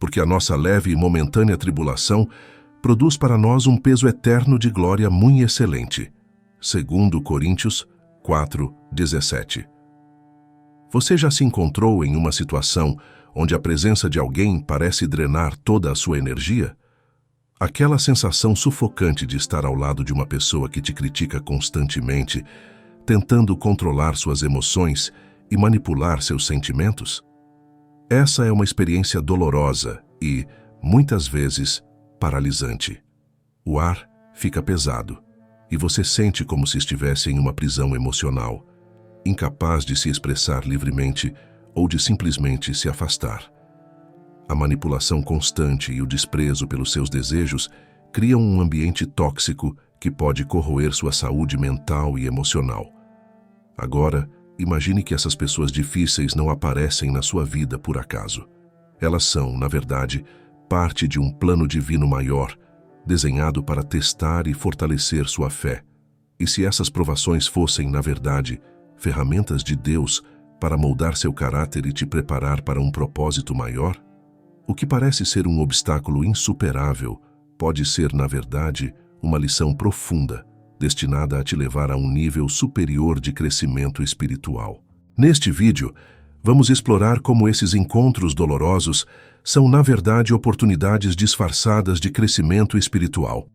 porque a nossa leve e momentânea tribulação produz para nós um peso eterno de glória muito excelente. 2 Coríntios 4:17. Você já se encontrou em uma situação onde a presença de alguém parece drenar toda a sua energia? Aquela sensação sufocante de estar ao lado de uma pessoa que te critica constantemente, tentando controlar suas emoções e manipular seus sentimentos? Essa é uma experiência dolorosa e, muitas vezes, paralisante. O ar fica pesado e você sente como se estivesse em uma prisão emocional, incapaz de se expressar livremente ou de simplesmente se afastar. A manipulação constante e o desprezo pelos seus desejos criam um ambiente tóxico que pode corroer sua saúde mental e emocional. Agora, imagine que essas pessoas difíceis não aparecem na sua vida por acaso. Elas são, na verdade, parte de um plano divino maior, desenhado para testar e fortalecer sua fé. E se essas provações fossem, na verdade, ferramentas de Deus para moldar seu caráter e te preparar para um propósito maior? O que parece ser um obstáculo insuperável pode ser, na verdade, uma lição profunda, destinada a te levar a um nível superior de crescimento espiritual. Neste vídeo, vamos explorar como esses encontros dolorosos são, na verdade, oportunidades disfarçadas de crescimento espiritual.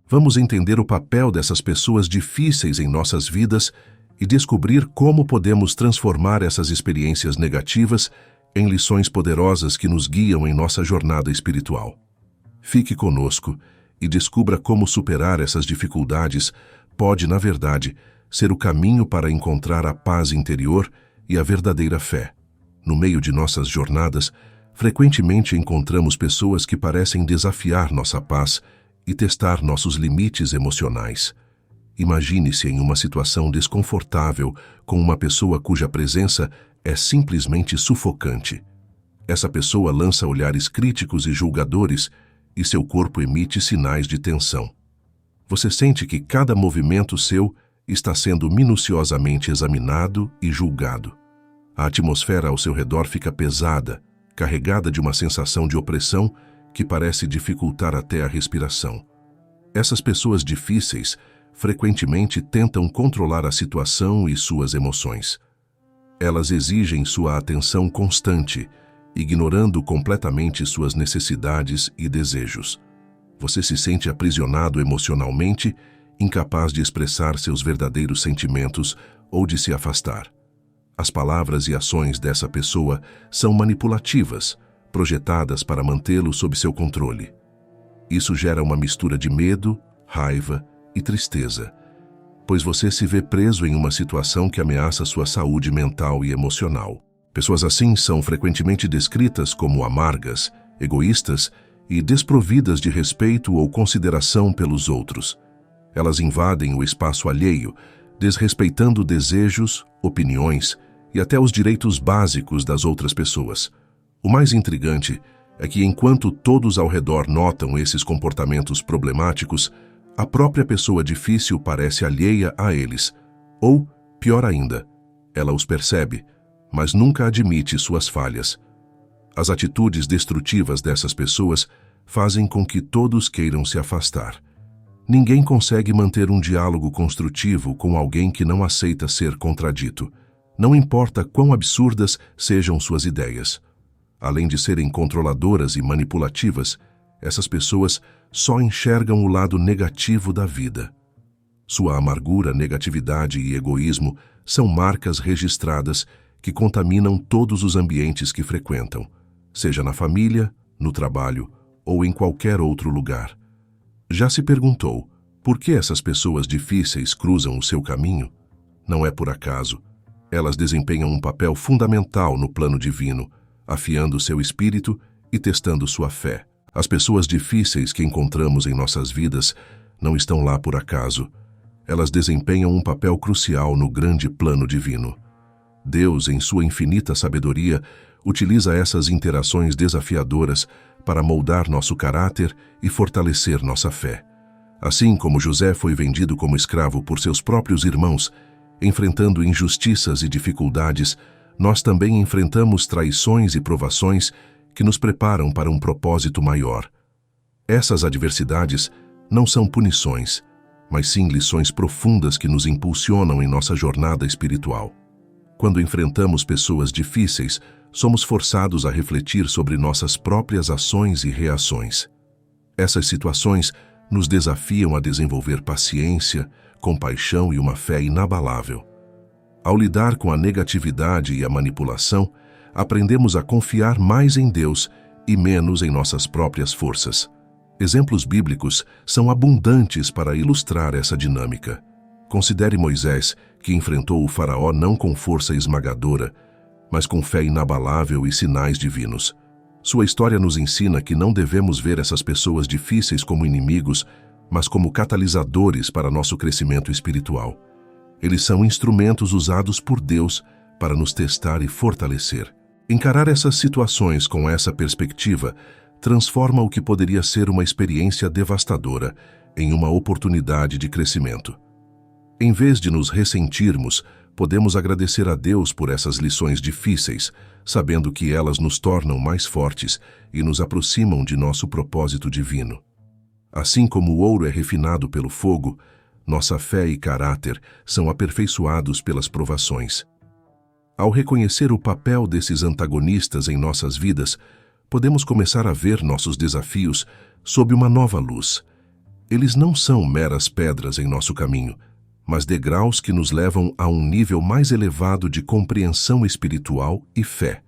Vamos entender o papel dessas pessoas difíceis em nossas vidas e descobrir como podemos transformar essas experiências negativas em lições poderosas que nos guiam em nossa jornada espiritual. Fique conosco e descubra como superar essas dificuldades pode, na verdade, ser o caminho para encontrar a paz interior e a verdadeira fé. No meio de nossas jornadas, frequentemente encontramos pessoas que parecem desafiar nossa paz e testar nossos limites emocionais. Imagine-se em uma situação desconfortável com uma pessoa cuja presença é simplesmente sufocante. Essa pessoa lança olhares críticos e julgadores e seu corpo emite sinais de tensão. Você sente que cada movimento seu está sendo minuciosamente examinado e julgado. A atmosfera ao seu redor fica pesada, carregada de uma sensação de opressão que parece dificultar até a respiração. Essas pessoas difíceis frequentemente tentam controlar a situação e suas emoções. Elas exigem sua atenção constante, ignorando completamente suas necessidades e desejos. Você se sente aprisionado emocionalmente, incapaz de expressar seus verdadeiros sentimentos ou de se afastar. As palavras e ações dessa pessoa são manipulativas, projetadas para mantê-lo sob seu controle. Isso gera uma mistura de medo, raiva e tristeza, pois você se vê preso em uma situação que ameaça sua saúde mental e emocional. Pessoas assim são frequentemente descritas como amargas, egoístas e desprovidas de respeito ou consideração pelos outros. Elas invadem o espaço alheio, desrespeitando desejos, opiniões e até os direitos básicos das outras pessoas. O mais intrigante é que, enquanto todos ao redor notam esses comportamentos problemáticos, a própria pessoa difícil parece alheia a eles, ou, pior ainda, ela os percebe, mas nunca admite suas falhas. As atitudes destrutivas dessas pessoas fazem com que todos queiram se afastar. Ninguém consegue manter um diálogo construtivo com alguém que não aceita ser contradito, não importa quão absurdas sejam suas ideias. Além de serem controladoras e manipulativas, essas pessoas só enxergam o lado negativo da vida. Sua amargura, negatividade e egoísmo são marcas registradas que contaminam todos os ambientes que frequentam, seja na família, no trabalho ou em qualquer outro lugar. Já se perguntou por que essas pessoas difíceis cruzam o seu caminho? Não é por acaso. Elas desempenham um papel fundamental no plano divino, afiando seu espírito e testando sua fé. As pessoas difíceis que encontramos em nossas vidas não estão lá por acaso. Elas desempenham um papel crucial no grande plano divino. Deus, em sua infinita sabedoria, utiliza essas interações desafiadoras para moldar nosso caráter e fortalecer nossa fé. Assim como José foi vendido como escravo por seus próprios irmãos, enfrentando injustiças e dificuldades, nós também enfrentamos traições e provações que nos preparam para um propósito maior. Essas adversidades não são punições, mas sim lições profundas que nos impulsionam em nossa jornada espiritual. Quando enfrentamos pessoas difíceis, somos forçados a refletir sobre nossas próprias ações e reações. Essas situações nos desafiam a desenvolver paciência, compaixão e uma fé inabalável. Ao lidar com a negatividade e a manipulação, aprendemos a confiar mais em Deus e menos em nossas próprias forças. Exemplos bíblicos são abundantes para ilustrar essa dinâmica. Considere Moisés, que enfrentou o faraó não com força esmagadora, mas com fé inabalável e sinais divinos. Sua história nos ensina que não devemos ver essas pessoas difíceis como inimigos, mas como catalisadores para nosso crescimento espiritual. Eles são instrumentos usados por Deus para nos testar e fortalecer. Encarar essas situações com essa perspectiva transforma o que poderia ser uma experiência devastadora em uma oportunidade de crescimento. Em vez de nos ressentirmos, podemos agradecer a Deus por essas lições difíceis, sabendo que elas nos tornam mais fortes e nos aproximam de nosso propósito divino. Assim como o ouro é refinado pelo fogo, nossa fé e caráter são aperfeiçoados pelas provações. Ao reconhecer o papel desses antagonistas em nossas vidas, podemos começar a ver nossos desafios sob uma nova luz. Eles não são meras pedras em nosso caminho, mas degraus que nos levam a um nível mais elevado de compreensão espiritual e fé.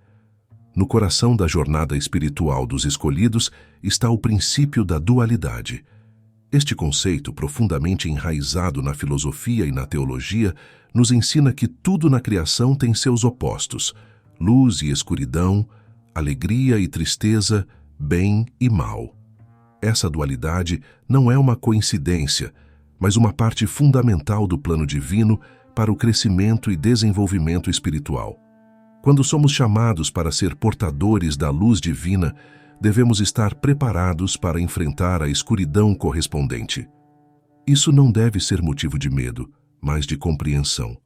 No coração da jornada espiritual dos escolhidos está o princípio da dualidade. Este conceito, profundamente enraizado na filosofia e na teologia, nos ensina que tudo na criação tem seus opostos: luz e escuridão, alegria e tristeza, bem e mal. Essa dualidade não é uma coincidência, mas uma parte fundamental do plano divino para o crescimento e desenvolvimento espiritual. Quando somos chamados para ser portadores da luz divina, devemos estar preparados para enfrentar a escuridão correspondente. Isso não deve ser motivo de medo, mas de compreensão.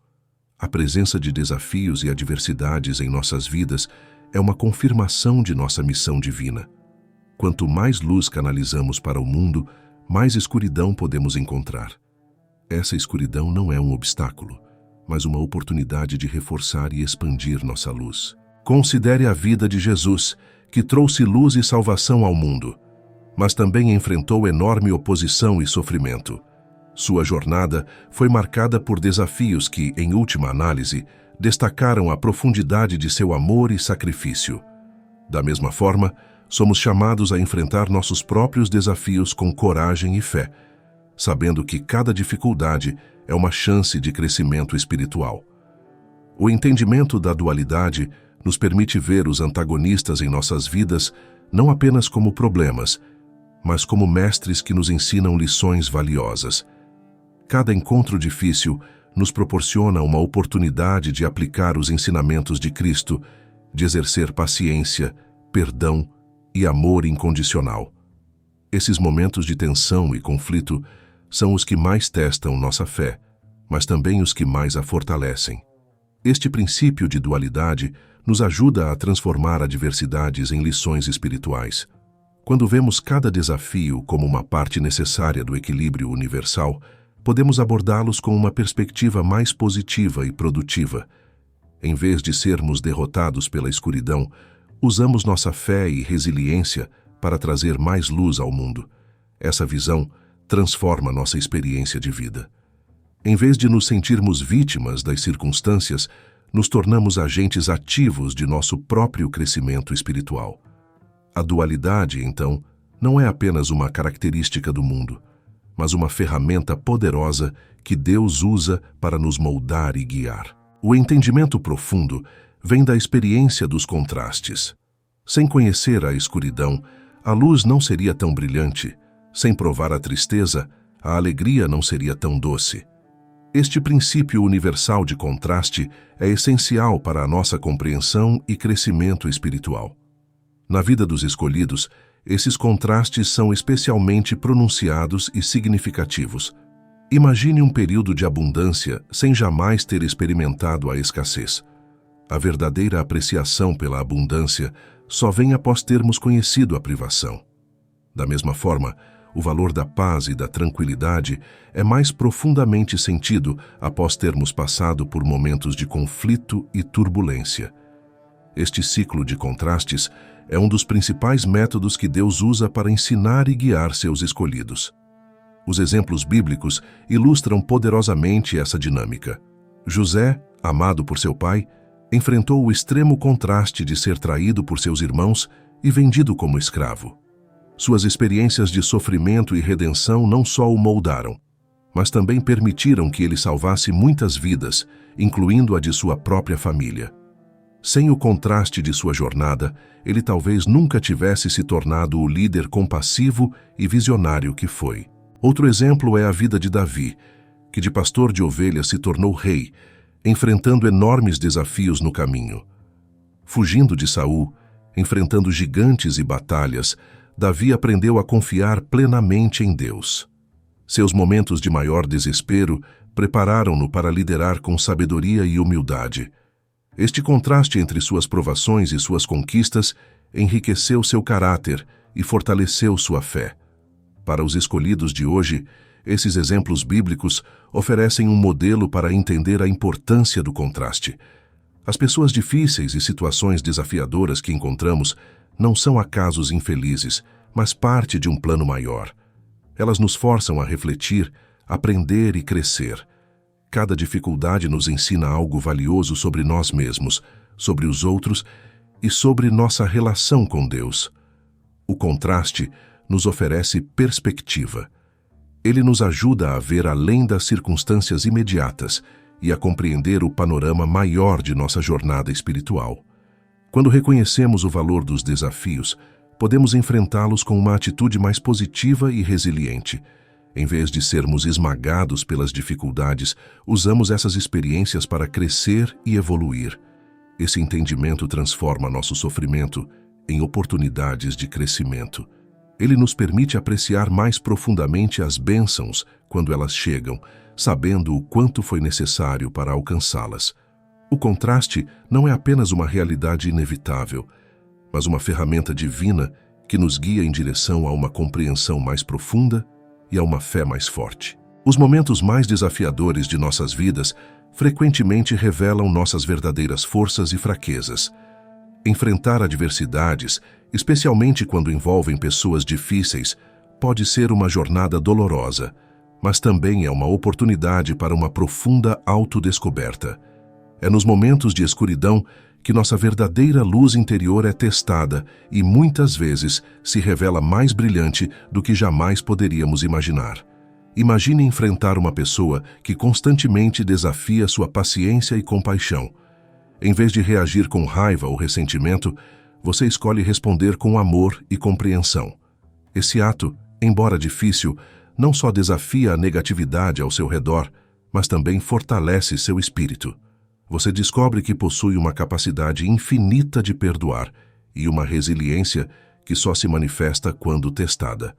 A presença de desafios e adversidades em nossas vidas é uma confirmação de nossa missão divina. Quanto mais luz canalizamos para o mundo, mais escuridão podemos encontrar. Essa escuridão não é um obstáculo, mas uma oportunidade de reforçar e expandir nossa luz. Considere a vida de Jesus, que trouxe luz e salvação ao mundo, mas também enfrentou enorme oposição e sofrimento. Sua jornada foi marcada por desafios que, em última análise, destacaram a profundidade de seu amor e sacrifício. Da mesma forma, somos chamados a enfrentar nossos próprios desafios com coragem e fé, sabendo que cada dificuldade é uma chance de crescimento espiritual. O entendimento da dualidade nos permite ver os antagonistas em nossas vidas não apenas como problemas, mas como mestres que nos ensinam lições valiosas. Cada encontro difícil nos proporciona uma oportunidade de aplicar os ensinamentos de Cristo, de exercer paciência, perdão e amor incondicional. Esses momentos de tensão e conflito são os que mais testam nossa fé, mas também os que mais a fortalecem. Este princípio de dualidade nos ajuda a transformar adversidades em lições espirituais. Quando vemos cada desafio como uma parte necessária do equilíbrio universal, podemos abordá-los com uma perspectiva mais positiva e produtiva. Em vez de sermos derrotados pela escuridão, usamos nossa fé e resiliência para trazer mais luz ao mundo. Essa visão transforma nossa experiência de vida. Em vez de nos sentirmos vítimas das circunstâncias, nos tornamos agentes ativos de nosso próprio crescimento espiritual. A dualidade, então, não é apenas uma característica do mundo, mas uma ferramenta poderosa que Deus usa para nos moldar e guiar. O entendimento profundo vem da experiência dos contrastes. Sem conhecer a escuridão, a luz não seria tão brilhante. Sem provar a tristeza, a alegria não seria tão doce. Este princípio universal de contraste é essencial para a nossa compreensão e crescimento espiritual. Na vida dos escolhidos, esses contrastes são especialmente pronunciados e significativos. Imagine um período de abundância sem jamais ter experimentado a escassez. A verdadeira apreciação pela abundância só vem após termos conhecido a privação. Da mesma forma, o valor da paz e da tranquilidade é mais profundamente sentido após termos passado por momentos de conflito e turbulência. Este ciclo de contrastes é um dos principais métodos que Deus usa para ensinar e guiar seus escolhidos. Os exemplos bíblicos ilustram poderosamente essa dinâmica. José, amado por seu pai, enfrentou o extremo contraste de ser traído por seus irmãos e vendido como escravo. Suas experiências de sofrimento e redenção não só o moldaram, mas também permitiram que ele salvasse muitas vidas, incluindo a de sua própria família. Sem o contraste de sua jornada, ele talvez nunca tivesse se tornado o líder compassivo e visionário que foi. Outro exemplo é a vida de Davi, que de pastor de ovelhas se tornou rei, enfrentando enormes desafios no caminho. Fugindo de Saul, enfrentando gigantes e batalhas, Davi aprendeu a confiar plenamente em Deus. Seus momentos de maior desespero prepararam-no para liderar com sabedoria e humildade. Este contraste entre suas provações e suas conquistas enriqueceu seu caráter e fortaleceu sua fé. Para os escolhidos de hoje, esses exemplos bíblicos oferecem um modelo para entender a importância do contraste. As pessoas difíceis e situações desafiadoras que encontramos não são acasos infelizes, mas parte de um plano maior. Elas nos forçam a refletir, aprender e crescer. Cada dificuldade nos ensina algo valioso sobre nós mesmos, sobre os outros e sobre nossa relação com Deus. O contraste nos oferece perspectiva. Ele nos ajuda a ver além das circunstâncias imediatas e a compreender o panorama maior de nossa jornada espiritual. Quando reconhecemos o valor dos desafios, podemos enfrentá-los com uma atitude mais positiva e resiliente. Em vez de sermos esmagados pelas dificuldades, usamos essas experiências para crescer e evoluir. Esse entendimento transforma nosso sofrimento em oportunidades de crescimento. Ele nos permite apreciar mais profundamente as bênçãos quando elas chegam, sabendo o quanto foi necessário para alcançá-las. O contraste não é apenas uma realidade inevitável, mas uma ferramenta divina que nos guia em direção a uma compreensão mais profunda e a uma fé mais forte. Os momentos mais desafiadores de nossas vidas frequentemente revelam nossas verdadeiras forças e fraquezas. Enfrentar adversidades, especialmente quando envolvem pessoas difíceis, pode ser uma jornada dolorosa, mas também é uma oportunidade para uma profunda autodescoberta. É nos momentos de escuridão que nossa verdadeira luz interior é testada e muitas vezes se revela mais brilhante do que jamais poderíamos imaginar. Imagine enfrentar uma pessoa que constantemente desafia sua paciência e compaixão. Em vez de reagir com raiva ou ressentimento, você escolhe responder com amor e compreensão. Esse ato, embora difícil, não só desafia a negatividade ao seu redor, mas também fortalece seu espírito. Você descobre que possui uma capacidade infinita de perdoar e uma resiliência que só se manifesta quando testada.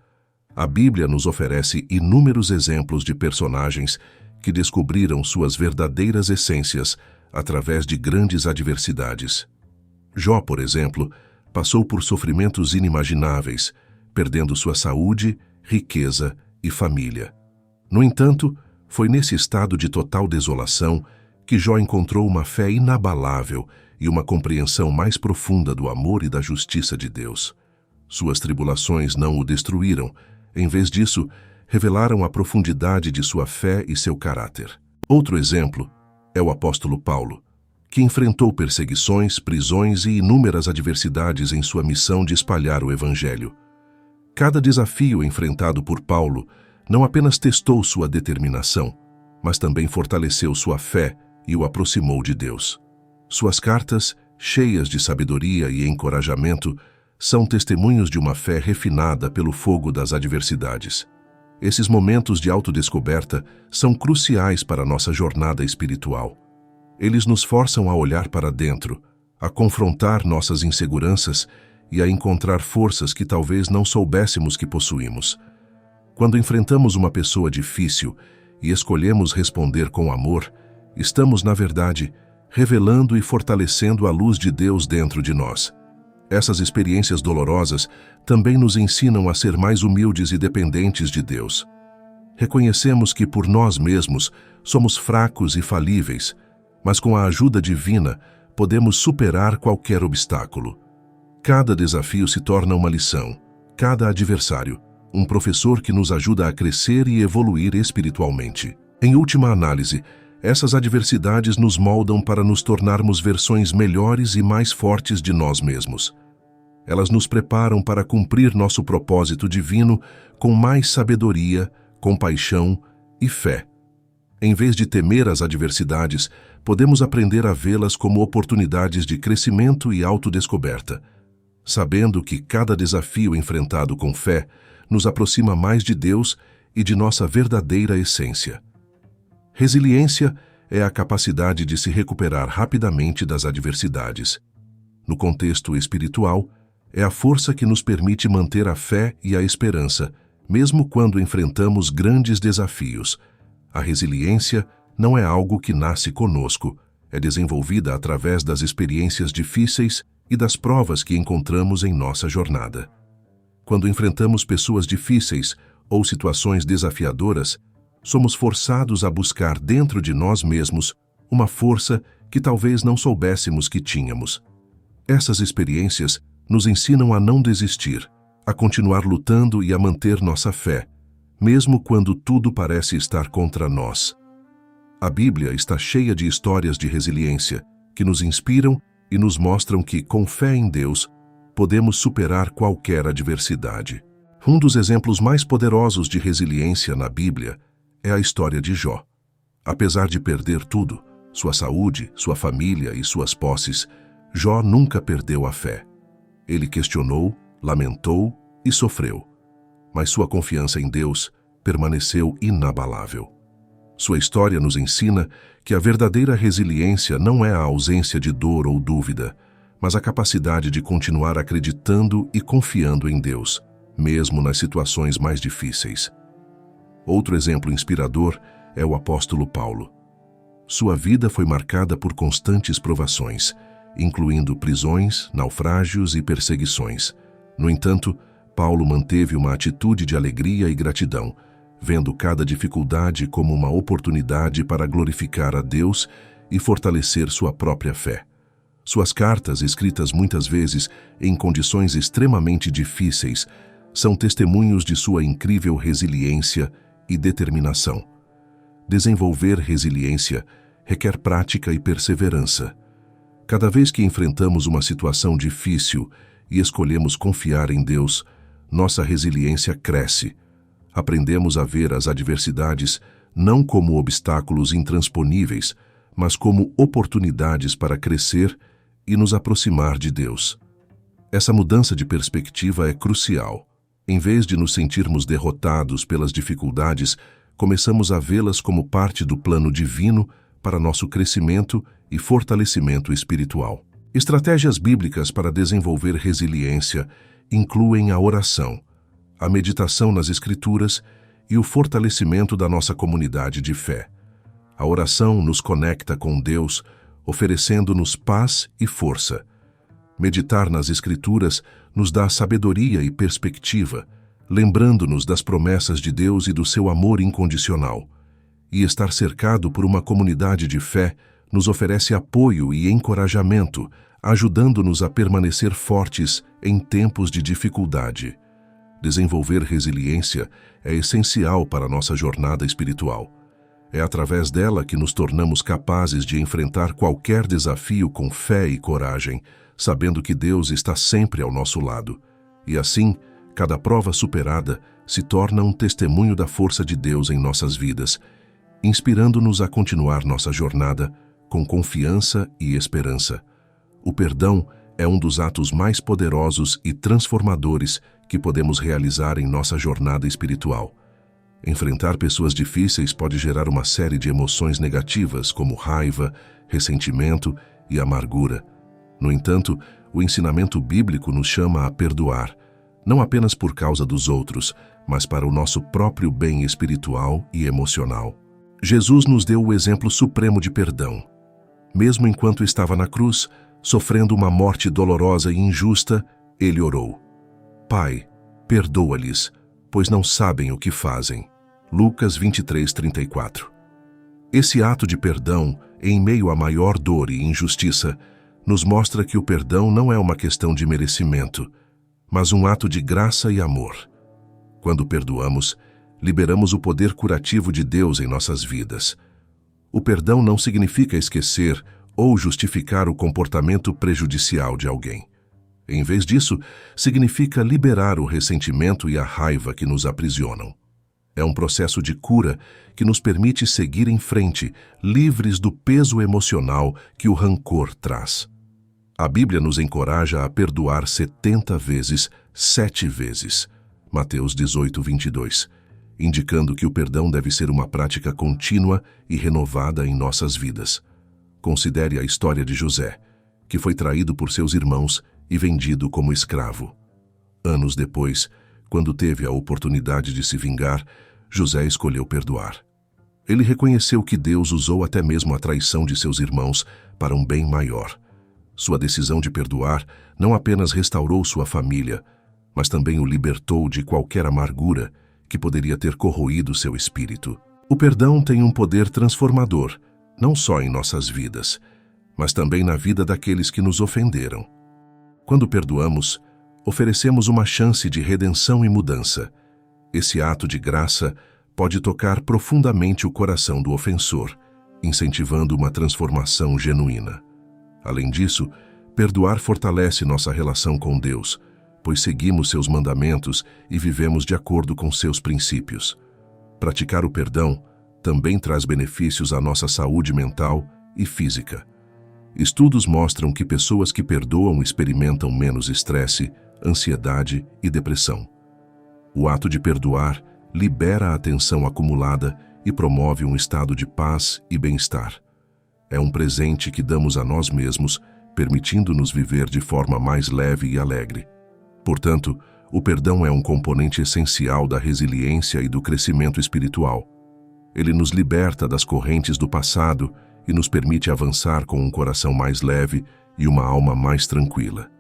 A Bíblia nos oferece inúmeros exemplos de personagens que descobriram suas verdadeiras essências através de grandes adversidades. Jó, por exemplo, passou por sofrimentos inimagináveis, perdendo sua saúde, riqueza e família. No entanto, foi nesse estado de total desolação que Jó encontrou uma fé inabalável e uma compreensão mais profunda do amor e da justiça de Deus. Suas tribulações não o destruíram, em vez disso, revelaram a profundidade de sua fé e seu caráter. Outro exemplo é o apóstolo Paulo, que enfrentou perseguições, prisões e inúmeras adversidades em sua missão de espalhar o Evangelho. Cada desafio enfrentado por Paulo não apenas testou sua determinação, mas também fortaleceu sua fé e o aproximou de Deus. Suas cartas, cheias de sabedoria e encorajamento, são testemunhos de uma fé refinada pelo fogo das adversidades. Esses momentos de autodescoberta são cruciais para nossa jornada espiritual. Eles nos forçam a olhar para dentro, a confrontar nossas inseguranças e a encontrar forças que talvez não soubéssemos que possuímos. Quando enfrentamos uma pessoa difícil e escolhemos responder com amor, estamos, na verdade, revelando e fortalecendo a luz de Deus dentro de nós. Essas experiências dolorosas também nos ensinam a ser mais humildes e dependentes de Deus. Reconhecemos que por nós mesmos somos fracos e falíveis, mas com a ajuda divina podemos superar qualquer obstáculo. Cada desafio se torna uma lição, cada adversário, um professor que nos ajuda a crescer e evoluir espiritualmente. Em última análise, essas adversidades nos moldam para nos tornarmos versões melhores e mais fortes de nós mesmos. Elas nos preparam para cumprir nosso propósito divino com mais sabedoria, compaixão e fé. Em vez de temer as adversidades, podemos aprender a vê-las como oportunidades de crescimento e autodescoberta, sabendo que cada desafio enfrentado com fé nos aproxima mais de Deus e de nossa verdadeira essência. Resiliência é a capacidade de se recuperar rapidamente das adversidades. No contexto espiritual, é a força que nos permite manter a fé e a esperança, mesmo quando enfrentamos grandes desafios. A resiliência não é algo que nasce conosco, é desenvolvida através das experiências difíceis e das provas que encontramos em nossa jornada. Quando enfrentamos pessoas difíceis ou situações desafiadoras, somos forçados a buscar dentro de nós mesmos uma força que talvez não soubéssemos que tínhamos. Essas experiências nos ensinam a não desistir, a continuar lutando e a manter nossa fé, mesmo quando tudo parece estar contra nós. A Bíblia está cheia de histórias de resiliência que nos inspiram e nos mostram que, com fé em Deus, podemos superar qualquer adversidade. Um dos exemplos mais poderosos de resiliência na Bíblia é a história de Jó. Apesar de perder tudo, sua saúde, sua família e suas posses, Jó nunca perdeu a fé. Ele questionou, lamentou e sofreu, mas sua confiança em Deus permaneceu inabalável. Sua história nos ensina que a verdadeira resiliência não é a ausência de dor ou dúvida, mas a capacidade de continuar acreditando e confiando em Deus, mesmo nas situações mais difíceis. Outro exemplo inspirador é o apóstolo Paulo. Sua vida foi marcada por constantes provações, incluindo prisões, naufrágios e perseguições. No entanto, Paulo manteve uma atitude de alegria e gratidão, vendo cada dificuldade como uma oportunidade para glorificar a Deus e fortalecer sua própria fé. Suas cartas, escritas muitas vezes em condições extremamente difíceis, são testemunhos de sua incrível resiliência e determinação. Desenvolver resiliência requer prática e perseverança. Cada vez que enfrentamos uma situação difícil e escolhemos confiar em Deus, nossa resiliência cresce. Aprendemos a ver as adversidades não como obstáculos intransponíveis, mas como oportunidades para crescer e nos aproximar de Deus. Essa mudança de perspectiva é crucial. Em vez de nos sentirmos derrotados pelas dificuldades, começamos a vê-las como parte do plano divino para nosso crescimento e fortalecimento espiritual. Estratégias bíblicas para desenvolver resiliência incluem a oração, a meditação nas Escrituras e o fortalecimento da nossa comunidade de fé. A oração nos conecta com Deus, oferecendo-nos paz e força. Meditar nas Escrituras nos dá sabedoria e perspectiva, lembrando-nos das promessas de Deus e do seu amor incondicional. E estar cercado por uma comunidade de fé nos oferece apoio e encorajamento, ajudando-nos a permanecer fortes em tempos de dificuldade. Desenvolver resiliência é essencial para a nossa jornada espiritual. É através dela que nos tornamos capazes de enfrentar qualquer desafio com fé e coragem, sabendo que Deus está sempre ao nosso lado. E assim, cada prova superada se torna um testemunho da força de Deus em nossas vidas, inspirando-nos a continuar nossa jornada com confiança e esperança. O perdão é um dos atos mais poderosos e transformadores que podemos realizar em nossa jornada espiritual. Enfrentar pessoas difíceis pode gerar uma série de emoções negativas, como raiva, ressentimento e amargura. No entanto, o ensinamento bíblico nos chama a perdoar, não apenas por causa dos outros, mas para o nosso próprio bem espiritual e emocional. Jesus nos deu o exemplo supremo de perdão. Mesmo enquanto estava na cruz, sofrendo uma morte dolorosa e injusta, ele orou: Pai, perdoa-lhes, pois não sabem o que fazem. Lucas 23:34. Esse ato de perdão, em meio à maior dor e injustiça, nos mostra que o perdão não é uma questão de merecimento, mas um ato de graça e amor. Quando perdoamos, liberamos o poder curativo de Deus em nossas vidas. O perdão não significa esquecer ou justificar o comportamento prejudicial de alguém. Em vez disso, significa liberar o ressentimento e a raiva que nos aprisionam. É um processo de cura que nos permite seguir em frente, livres do peso emocional que o rancor traz. A Bíblia nos encoraja a perdoar 70 vezes, 7 vezes. Mateus 18:22, indicando que o perdão deve ser uma prática contínua e renovada em nossas vidas. Considere a história de José, que foi traído por seus irmãos e vendido como escravo. Anos depois, quando teve a oportunidade de se vingar, José escolheu perdoar. Ele reconheceu que Deus usou até mesmo a traição de seus irmãos para um bem maior. Sua decisão de perdoar não apenas restaurou sua família, mas também o libertou de qualquer amargura que poderia ter corroído seu espírito. O perdão tem um poder transformador, não só em nossas vidas, mas também na vida daqueles que nos ofenderam. Quando perdoamos, oferecemos uma chance de redenção e mudança. Esse ato de graça pode tocar profundamente o coração do ofensor, incentivando uma transformação genuína. Além disso, perdoar fortalece nossa relação com Deus, pois seguimos seus mandamentos e vivemos de acordo com seus princípios. Praticar o perdão também traz benefícios à nossa saúde mental e física. Estudos mostram que pessoas que perdoam experimentam menos estresse, ansiedade e depressão. O ato de perdoar libera a tensão acumulada e promove um estado de paz e bem-estar. É um presente que damos a nós mesmos, permitindo-nos viver de forma mais leve e alegre. Portanto, o perdão é um componente essencial da resiliência e do crescimento espiritual. Ele nos liberta das correntes do passado e nos permite avançar com um coração mais leve e uma alma mais tranquila.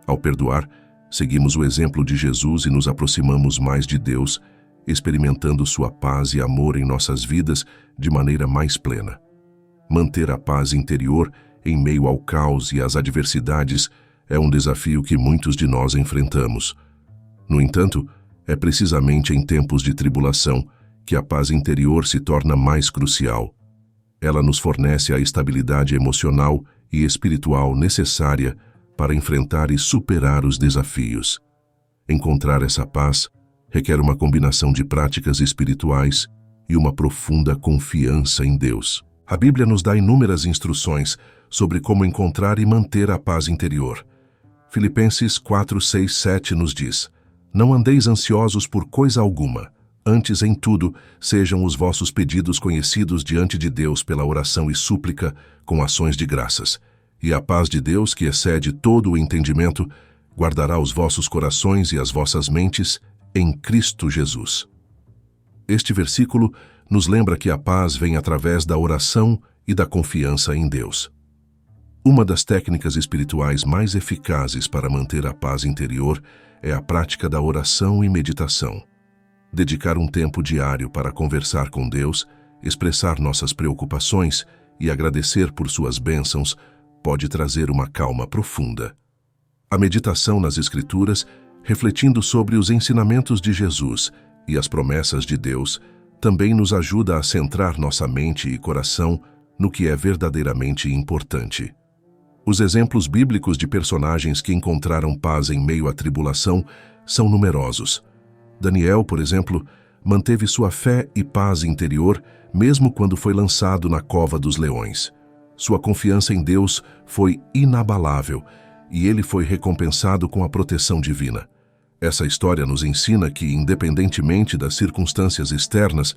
Ao perdoar, seguimos o exemplo de Jesus e nos aproximamos mais de Deus, experimentando sua paz e amor em nossas vidas de maneira mais plena. Manter a paz interior em meio ao caos e às adversidades é um desafio que muitos de nós enfrentamos. No entanto, é precisamente em tempos de tribulação que a paz interior se torna mais crucial. Ela nos fornece a estabilidade emocional e espiritual necessária para enfrentar e superar os desafios. Encontrar essa paz requer uma combinação de práticas espirituais e uma profunda confiança em Deus. A Bíblia nos dá inúmeras instruções sobre como encontrar e manter a paz interior. Filipenses 4:6-7 nos diz: Não andeis ansiosos por coisa alguma, antes em tudo sejam os vossos pedidos conhecidos diante de Deus pela oração e súplica com ações de graças. E a paz de Deus, que excede todo o entendimento, guardará os vossos corações e as vossas mentes em Cristo Jesus. Este versículo nos lembra que a paz vem através da oração e da confiança em Deus. Uma das técnicas espirituais mais eficazes para manter a paz interior é a prática da oração e meditação. Dedicar um tempo diário para conversar com Deus, expressar nossas preocupações e agradecer por suas bênçãos pode trazer uma calma profunda. A meditação nas Escrituras, refletindo sobre os ensinamentos de Jesus e as promessas de Deus, também nos ajuda a centrar nossa mente e coração no que é verdadeiramente importante. Os exemplos bíblicos de personagens que encontraram paz em meio à tribulação são numerosos. Daniel, por exemplo, manteve sua fé e paz interior mesmo quando foi lançado na cova dos leões. Sua confiança em Deus foi inabalável e ele foi recompensado com a proteção divina. Essa história nos ensina que, independentemente das circunstâncias externas,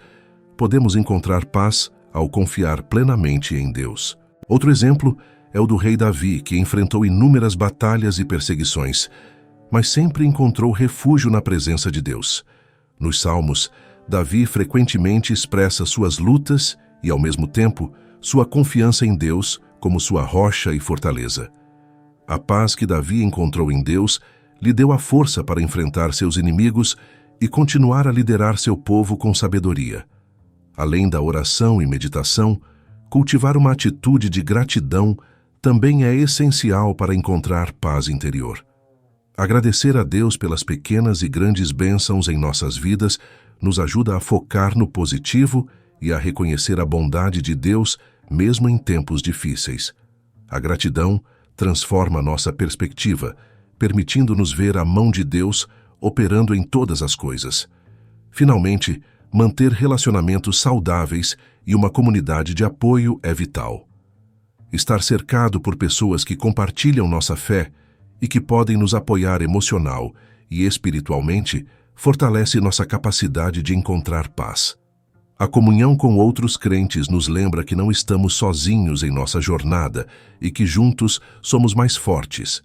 podemos encontrar paz ao confiar plenamente em Deus. Outro exemplo é o do rei Davi, que enfrentou inúmeras batalhas e perseguições, mas sempre encontrou refúgio na presença de Deus. Nos Salmos, Davi frequentemente expressa suas lutas e, ao mesmo tempo, sua confiança em Deus como sua rocha e fortaleza. A paz que Davi encontrou em Deus lhe deu a força para enfrentar seus inimigos e continuar a liderar seu povo com sabedoria. Além da oração e meditação, cultivar uma atitude de gratidão também é essencial para encontrar paz interior. Agradecer a Deus pelas pequenas e grandes bênçãos em nossas vidas nos ajuda a focar no positivo e a reconhecer a bondade de Deus mesmo em tempos difíceis. A gratidão transforma nossa perspectiva, permitindo-nos ver a mão de Deus operando em todas as coisas. Finalmente, manter relacionamentos saudáveis e uma comunidade de apoio é vital. Estar cercado por pessoas que compartilham nossa fé e que podem nos apoiar emocional e espiritualmente fortalece nossa capacidade de encontrar paz. A comunhão com outros crentes nos lembra que não estamos sozinhos em nossa jornada e que juntos somos mais fortes.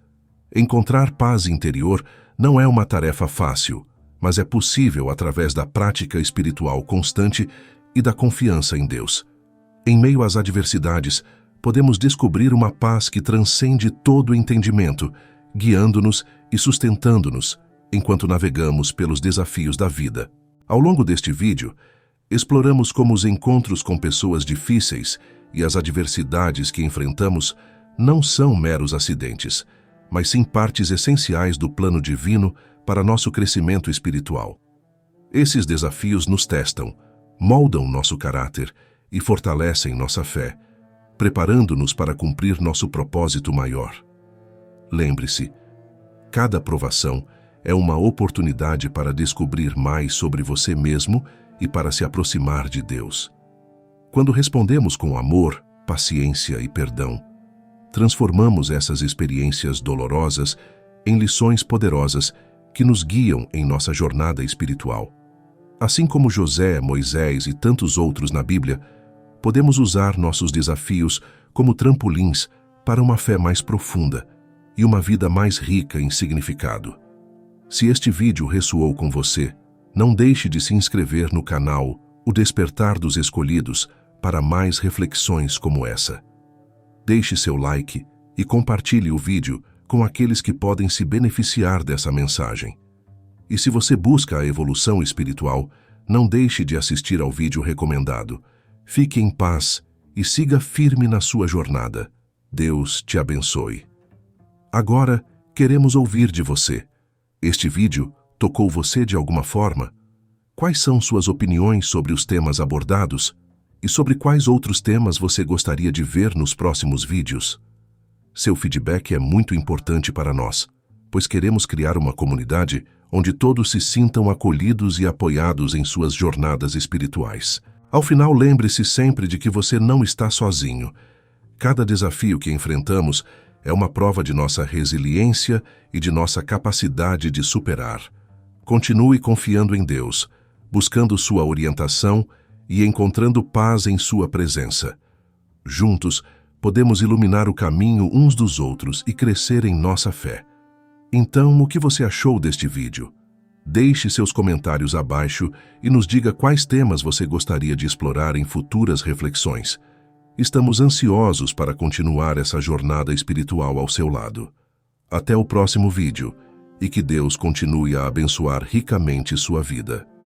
Encontrar paz interior não é uma tarefa fácil, mas é possível através da prática espiritual constante e da confiança em Deus. Em meio às adversidades, podemos descobrir uma paz que transcende todo o entendimento, guiando-nos e sustentando-nos enquanto navegamos pelos desafios da vida. Ao longo deste vídeo, exploramos como os encontros com pessoas difíceis e as adversidades que enfrentamos não são meros acidentes, mas sim partes essenciais do plano divino para nosso crescimento espiritual. Esses desafios nos testam, moldam nosso caráter e fortalecem nossa fé, preparando-nos para cumprir nosso propósito maior. Lembre-se, cada provação é uma oportunidade para descobrir mais sobre você mesmo e para se aproximar de Deus. Quando respondemos com amor, paciência e perdão, transformamos essas experiências dolorosas em lições poderosas que nos guiam em nossa jornada espiritual. Assim como José, Moisés e tantos outros na Bíblia, podemos usar nossos desafios como trampolins para uma fé mais profunda e uma vida mais rica em significado. Se este vídeo ressoou com você, não deixe de se inscrever no canal O Despertar dos Escolhidos para mais reflexões como essa. Deixe seu like e compartilhe o vídeo com aqueles que podem se beneficiar dessa mensagem. E se você busca a evolução espiritual, não deixe de assistir ao vídeo recomendado. Fique em paz e siga firme na sua jornada. Deus te abençoe. Agora, queremos ouvir de você. Este vídeo tocou você de alguma forma? Quais são suas opiniões sobre os temas abordados? E sobre quais outros temas você gostaria de ver nos próximos vídeos? Seu feedback é muito importante para nós, pois queremos criar uma comunidade onde todos se sintam acolhidos e apoiados em suas jornadas espirituais. Ao final, lembre-se sempre de que você não está sozinho. Cada desafio que enfrentamos é uma prova de nossa resiliência e de nossa capacidade de superar. Continue confiando em Deus, buscando sua orientação e encontrando paz em sua presença. Juntos, podemos iluminar o caminho uns dos outros e crescer em nossa fé. Então, o que você achou deste vídeo? Deixe seus comentários abaixo e nos diga quais temas você gostaria de explorar em futuras reflexões. Estamos ansiosos para continuar essa jornada espiritual ao seu lado. Até o próximo vídeo e que Deus continue a abençoar ricamente sua vida.